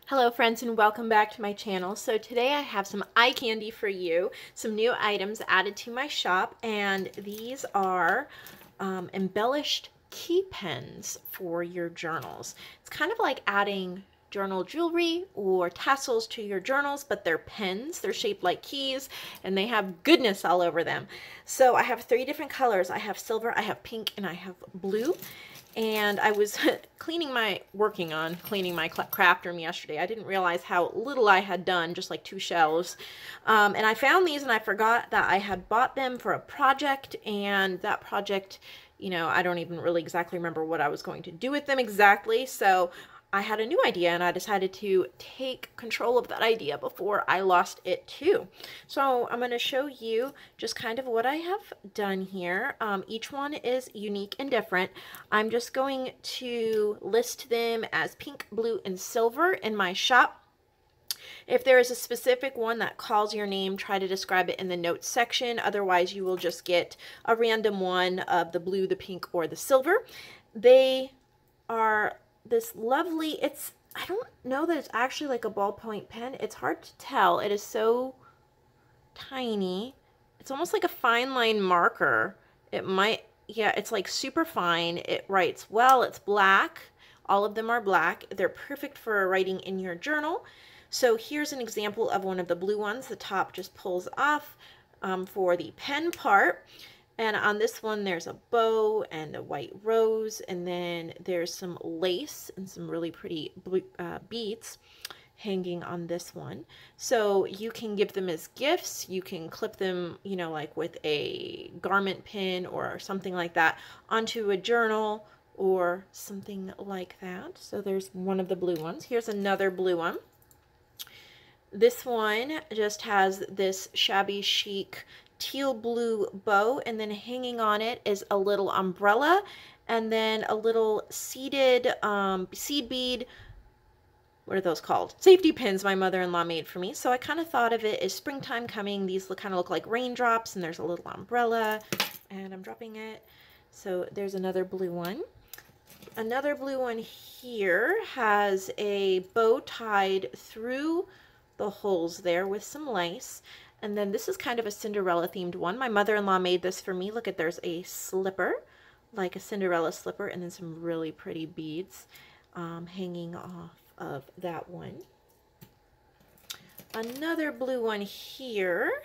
Hello friends and welcome back to my channel. So today I have some eye candy for you, some new items added to my shop, and these are embellished key pens for your journals. It's kind of like adding journal jewelry or tassels to your journals, but they're pens. They're shaped like keys and they have goodness all over them. So I have three different colors. I have silver, I have pink, and I have blue. And I was working on cleaning my craft room yesterday. I didn't realize how little I had done, just like 2 shelves. And I found these and I forgot that I had bought them for a project, and that project, I don't even really exactly remember what I was going to do with them exactly. So I had a new idea and I decided to take control of that idea before I lost it too. So I'm going to show you just kind of what I have done here. Each one is unique and different. I'm just going to list them as pink, blue, and silver in my shop. If there is a specific one that calls your name, try to describe it in the notes section. Otherwise, you will just get a random one of the blue, the pink, or the silver. They are this lovely, I don't know that it's actually like a ballpoint pen. It's hard to tell. It is so tiny. It's almost like a fine line marker. Yeah, it's like super fine. It writes well. It's black. All of them are black. They're perfect for writing in your journal. So here's an example of one of the blue ones. The top just pulls off for the pen part. And on this one, there's a bow and a white rose, and then there's some lace and some really pretty beads hanging on this one. So you can give them as gifts. You can clip them, like with a garment pin or something like that onto a journal or something like that. So there's one of the blue ones. Here's another blue one. This one just has this shabby chic teal blue bow, and then hanging on it is a little umbrella and then a little seeded seed bead, what are those called? Safety pins my mother-in-law made for me. So I kind of thought of it as springtime coming. These kind of look like raindrops, and there's a little umbrella, and I'm dropping it. So there's another blue one. Another blue one here has a bow tied through the holes there with some lace. And then this is kind of a Cinderella themed one. My mother-in-law made this for me. Look at, there's a slipper, like a Cinderella slipper, and then some really pretty beads hanging off of that one. Another blue one here,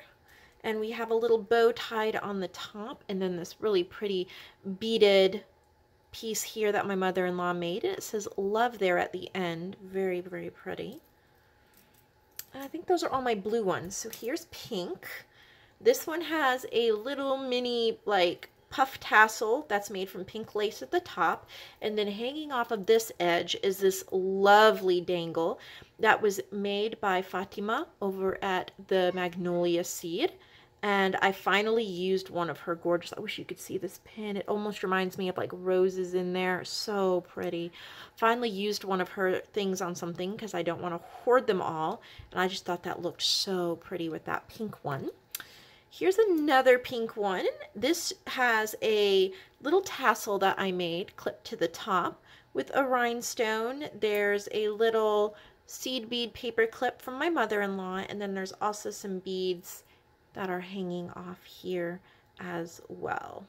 and we have a little bow tied on the top, and then this really pretty beaded piece here that my mother-in-law made. And it says love there at the end. Very, very pretty. I think those are all my blue ones. So here's pink. This one has a little mini like puff tassel that's made from pink lace at the top, and then hanging off of this edge is this lovely dangle that was made by Fatima over at the Magnolia Seed. And I finally used one of her gorgeous, I wish you could see this pin. It almost reminds me of like roses in there. So pretty. Finally used one of her things on something because I don't want to hoard them all. And I just thought that looked so pretty with that pink one. Here's another pink one. This has a little tassel that I made clipped to the top with a rhinestone. There's a little seed bead paper clip from my mother-in-law, and then there's also some beads that are hanging off here as well.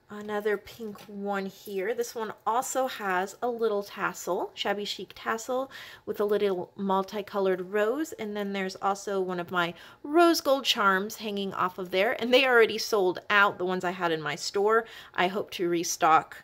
Another pink one here. This one also has a little tassel, shabby chic tassel with a little multicolored rose, and then there's also one of my rose gold charms hanging off of there, and they already sold out, the ones I had in my store. I hope to restock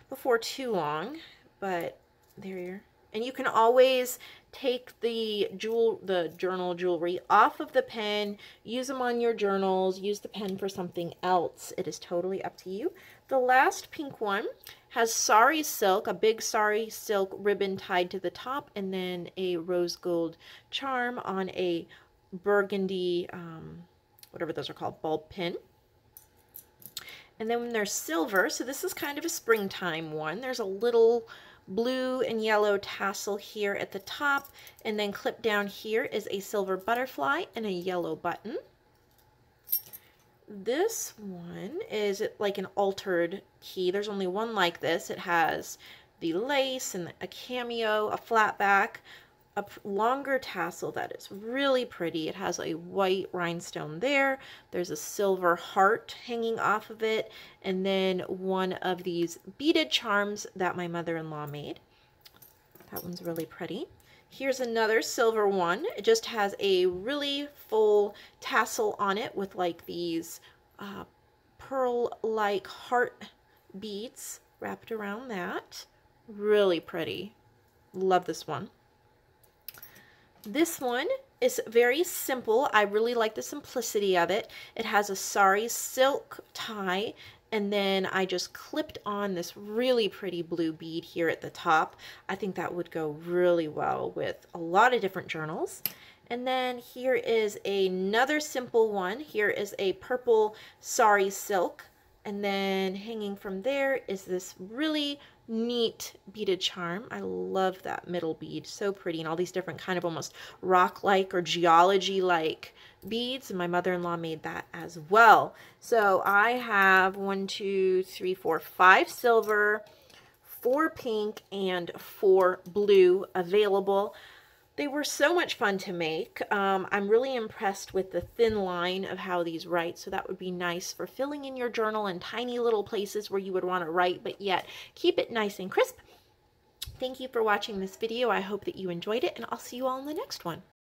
before too long, but there. And you can always take the journal jewelry off of the pen, use them on your journals, use the pen for something else. It is totally up to you. The last pink one has sari silk, a big sari silk ribbon tied to the top, and then a rose gold charm on a burgundy, whatever those are called, bulb pin. And then when there's silver, so this is kind of a springtime one. There's a little blue and yellow tassel here at the top, and then clipped down here is a silver butterfly and a yellow button. This one is like an altered key. There's only one like this. It has the lace and a cameo, a flat back, a longer tassel that is really pretty. It has a white rhinestone there. There's a silver heart hanging off of it, and then one of these beaded charms that my mother-in-law made. That one's really pretty. Here's another silver one. It just has a really full tassel on it with like these pearl-like heart beads wrapped around that. Really pretty. Love this one. This one is very simple. I really like the simplicity of it. It has a sari silk tie, and then I just clipped on this really pretty blue bead here at the top. I think that would go really well with a lot of different journals. And then here is another simple one. Here is a purple sari silk. And then hanging from there is this really neat beaded charm. I love that middle bead, so pretty, and all these different kind of almost rock-like or geology-like beads, and my mother-in-law made that as well. So I have 1, 2, 3, 4, 5 silver, 4 pink, and 4 blue available. They were so much fun to make. I'm really impressed with the thin line of how these write, so that would be nice for filling in your journal in tiny little places where you would want to write, but yet keep it nice and crisp. Thank you for watching this video. I hope that you enjoyed it, and I'll see you all in the next one.